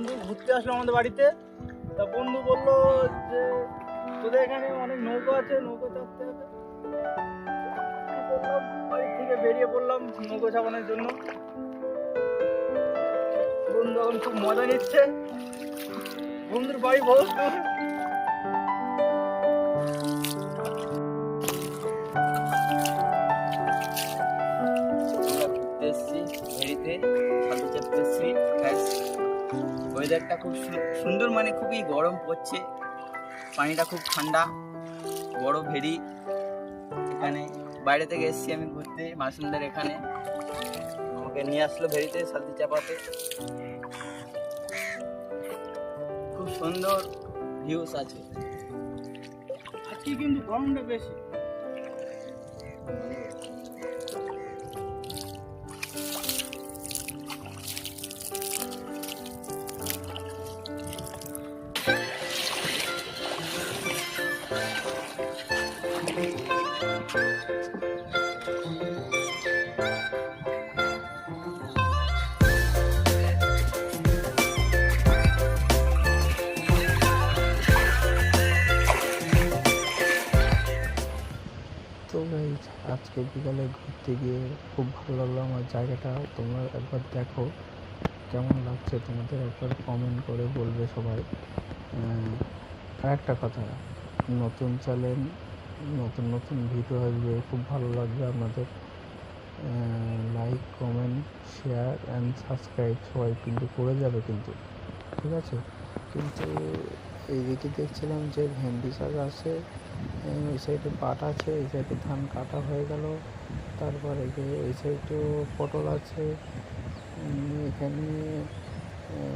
বন্ধু ঘুরতে আসলো আমাদের বাড়িতে। তা বন্ধু বললো যে তোদের এখানে অনেক নৌকা আছে, নৌকো চাপতে হবে। বললাম, বাড়ি থেকে বেরিয়ে পড়লাম নৌকো চাপানোর জন্য। বন্ধু এখন খুব মজা নিচ্ছে। বন্ধুর বাড়ি বহুত দূর। ওয়েদারটা খুব সুন্দর, মানে খুবই গরম পড়ছে, পানিটা খুব ঠান্ডা, বড় ভেরি। এখানে বাইরে থেকে এসেছি আমি ঘুরতে, মাসুমদের এখানে আমাকে নিয়ে আসলো ভেরিতে সালতি চাপাতে। খুব সুন্দর ভিউস আছে। আজকে কিন্তু গরমটা বেশি। তো গাইজ আজকে বিকালে ঘুরতে গিয়ে খুব ভালো লাগলো আমার জায়গাটা। তোমরা একবার দেখো কেমন লাগছে, তোমাদের একবার কমেন্ট করে বলবে সবাই। আর একটা কথা, নতুন চ্যানেল, নতুন নতুন ভিডিও আসবে, খুব ভালো লাগবে আপনাদের। Like, comment, share and subscribe সবাই কিন্তু করে যাবে কিন্তু, ঠিক আছে? কিন্তু এইদিকে দেখছিলাম যে ভেন্ডি শাক আছে, ওই সাইডে পাট আছে, এই সাইডে ধান কাটা হয়ে গেল। তারপরে এই সাইডেও পটল আছে, এখানে